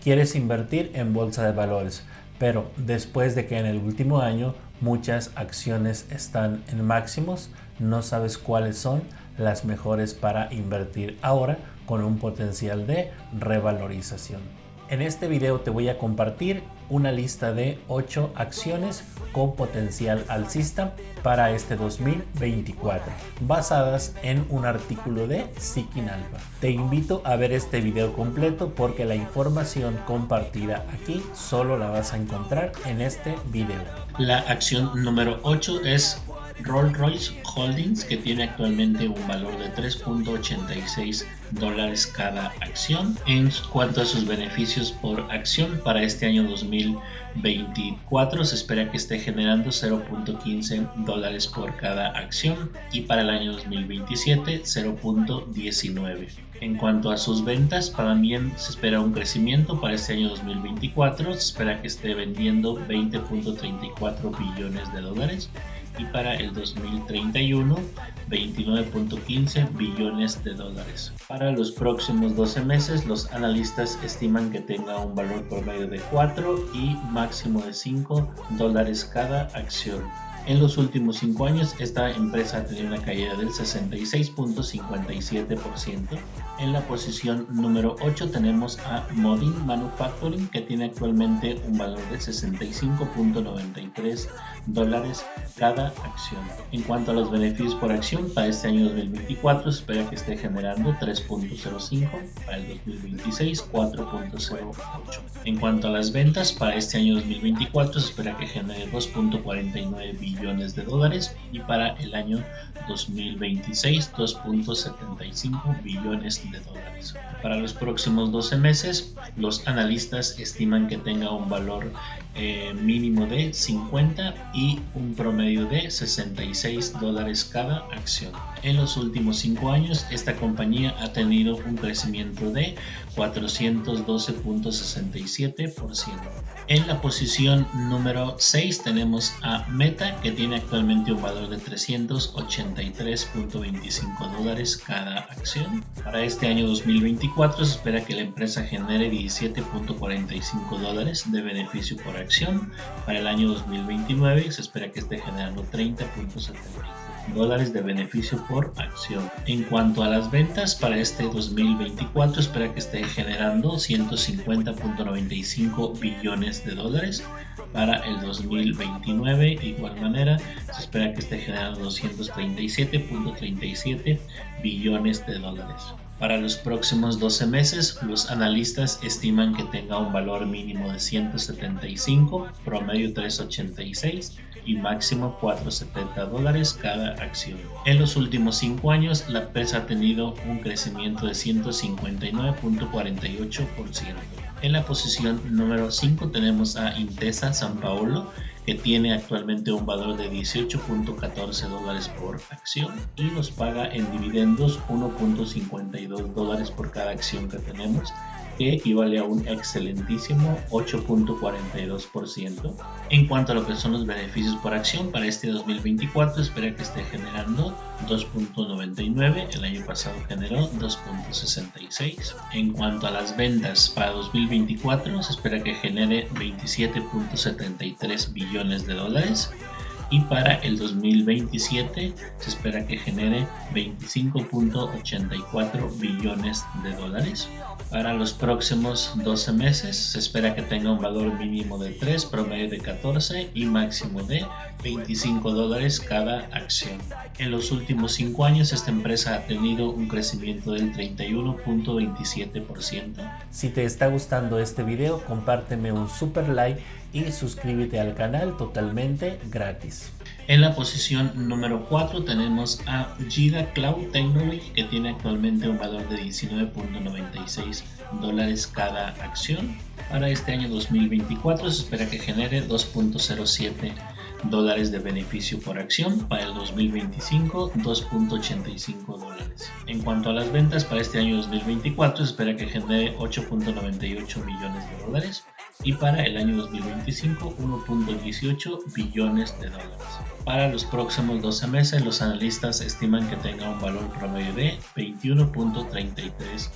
Quieres invertir en bolsa de valores, pero después de que en el último año muchas acciones están en máximos, no sabes cuáles son las mejores para invertir ahora con un potencial de revalorización. En este video te voy a compartir una lista de 8 acciones con potencial alcista para este 2024, basadas en un artículo de Seeking Alpha. Te invito a ver este video completo porque la información compartida aquí solo la vas a encontrar en este video. La acción número 8 es Rolls-Royce Holdings, que tiene actualmente un valor de $3.86 cada acción. En cuanto a sus beneficios por acción, para este año 2024 se espera que esté generando $0.15 por cada acción y para el año 2027 $0.19. En cuanto a sus ventas, también se espera un crecimiento para este año 2024. Se espera que esté vendiendo $20.34 billones y para el 2031 $29.15 billones. Para los próximos 12 meses, los analistas estiman que tenga un valor promedio de 4 y máximo de $5 cada acción. En los últimos 5 años, esta empresa ha tenido una caída del 66.57%. En la posición número 8 tenemos a Modine Manufacturing, que tiene actualmente un valor de $65.93 cada acción. En cuanto a los beneficios por acción, para este año 2024 se espera que esté generando 3.05, para el 2026 4.08. En cuanto a las ventas, para este año 2024 se espera que genere $2.49 billones y para el año 2026 $2.75 billones. Para los próximos 12 meses, los analistas estiman que tenga un valor mínimo de 50 y un promedio de $66 cada acción. En los últimos 5 años, esta compañía ha tenido un crecimiento de 412.67%. En la posición número 6 tenemos a Meta, que tiene actualmente un valor de $383.25 cada acción. Para este año 2024 se espera que la empresa genere $17.45 de beneficio por acción. Para el año 2029 se espera que esté generando $30.75 de beneficio por acción. En cuanto a las ventas, para este 2024 espera que esté generando $150.95 billones. Para el 2029, de igual manera, se espera que esté generando $237.37 billones. Para los próximos 12 meses, los analistas estiman que tenga un valor mínimo de 175, promedio 386 y máximo $470 cada acción. En los últimos 5 años, la empresa ha tenido un crecimiento de 159.48%. En la posición número 5 tenemos a Intesa Sanpaolo, que tiene actualmente un valor de $18.14 por acción y nos paga en dividendos $1.52 por cada acción que tenemos, que equivale a un excelentísimo 8.42%. En cuanto a lo que son los beneficios por acción, para este 2024 espera que esté generando 2.99, el año pasado generó 2.66. En cuanto a las ventas, para 2024 se espera que genere $27.73 billones y para el 2027 se espera que genere $25.84 billones. Para los próximos 12 meses se espera que tenga un valor mínimo de 3, promedio de 14 y máximo de $25 cada acción. En los últimos 5 años esta empresa ha tenido un crecimiento del 31.27%. Si te está gustando este video, compárteme un super like y suscríbete al canal totalmente gratis. En la posición número 4 tenemos a Giga Cloud Technology, que tiene actualmente un valor de $19.96 cada acción. Para este año 2024 se espera que genere $2.07 de beneficio por acción. Para el 2025 $2.85. En cuanto a las ventas, para este año 2024 se espera que genere $8.98 millones y para el año 2025 $1.18 billones. Para los próximos 12 meses, los analistas estiman que tenga un valor promedio de $21.33.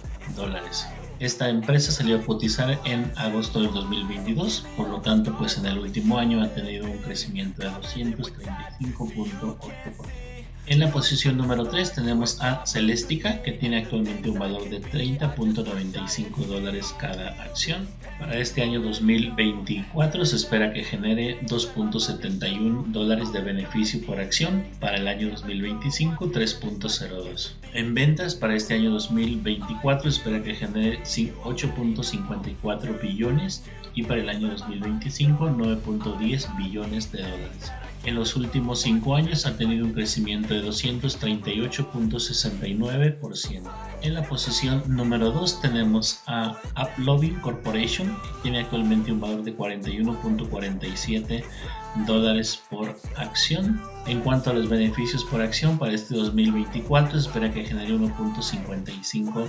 Esta empresa salió a cotizar en agosto del 2022, por lo tanto, pues en el último año ha tenido un crecimiento de 235.8%. En la posición número 3 tenemos a Celestica, que tiene actualmente un valor de $30.95 cada acción. Para este año 2024 se espera que genere $2.71 de beneficio por acción. Para el año 2025, 3.02. En ventas para este año 2024 se espera que genere 8.54 billones y para el año 2025, 9.10 billones de dólares. En los últimos 5 años ha tenido un crecimiento de 238.69%. En la posición número 2 tenemos a AppLovin Corporation, que tiene actualmente un valor de $41.47 por acción. En cuanto a los beneficios por acción para este 2024, se espera que genere $1.55,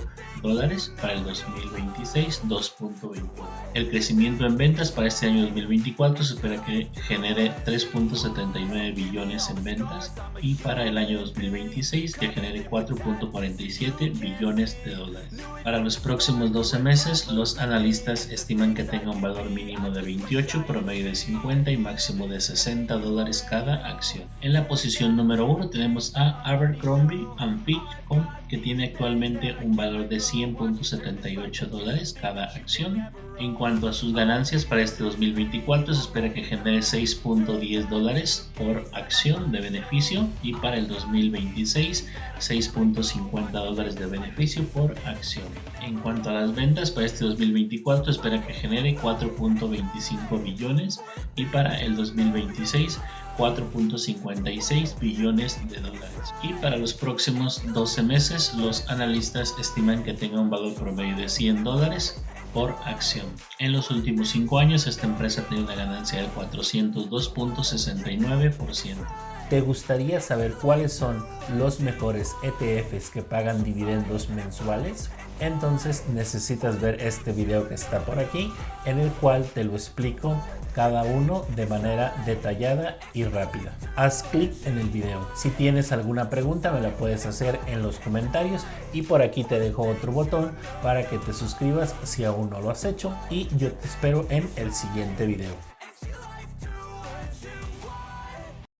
para el 2026 2.21. El crecimiento en ventas para este año 2024 se espera que genere 3.79 billones en ventas y para el año 2026 que genere 4.47 billones de dólares. Para los próximos 12 meses, los analistas estiman que tenga un valor mínimo de 28, promedio de 50 y máximo de $60 cada acción. En la posición número 1 tenemos a Abercrombie & Fitch, que tiene actualmente un valor de $100.78 cada acción. En cuanto a sus ganancias para este 2024, se espera que genere $6.10 por acción de beneficio y para el 2026 $6.50 de beneficio por acción. En cuanto a las ventas para este 2024, espera que genere 4.25 billones y para el 2026 $4.56 billones de dólares. Y para los próximos 12 meses, los analistas estiman que tenga un valor promedio de $100 por acción. En los últimos 5 años, esta empresa tiene una ganancia de 402.69%. ¿Te gustaría saber cuáles son los mejores ETFs que pagan dividendos mensuales? Entonces necesitas ver este video que está por aquí, en el cual te lo explico cada uno de manera detallada y rápida. Haz clic en el video. Si tienes alguna pregunta me la puedes hacer en los comentarios y por aquí te dejo otro botón para que te suscribas si aún no lo has hecho y yo te espero en el siguiente video.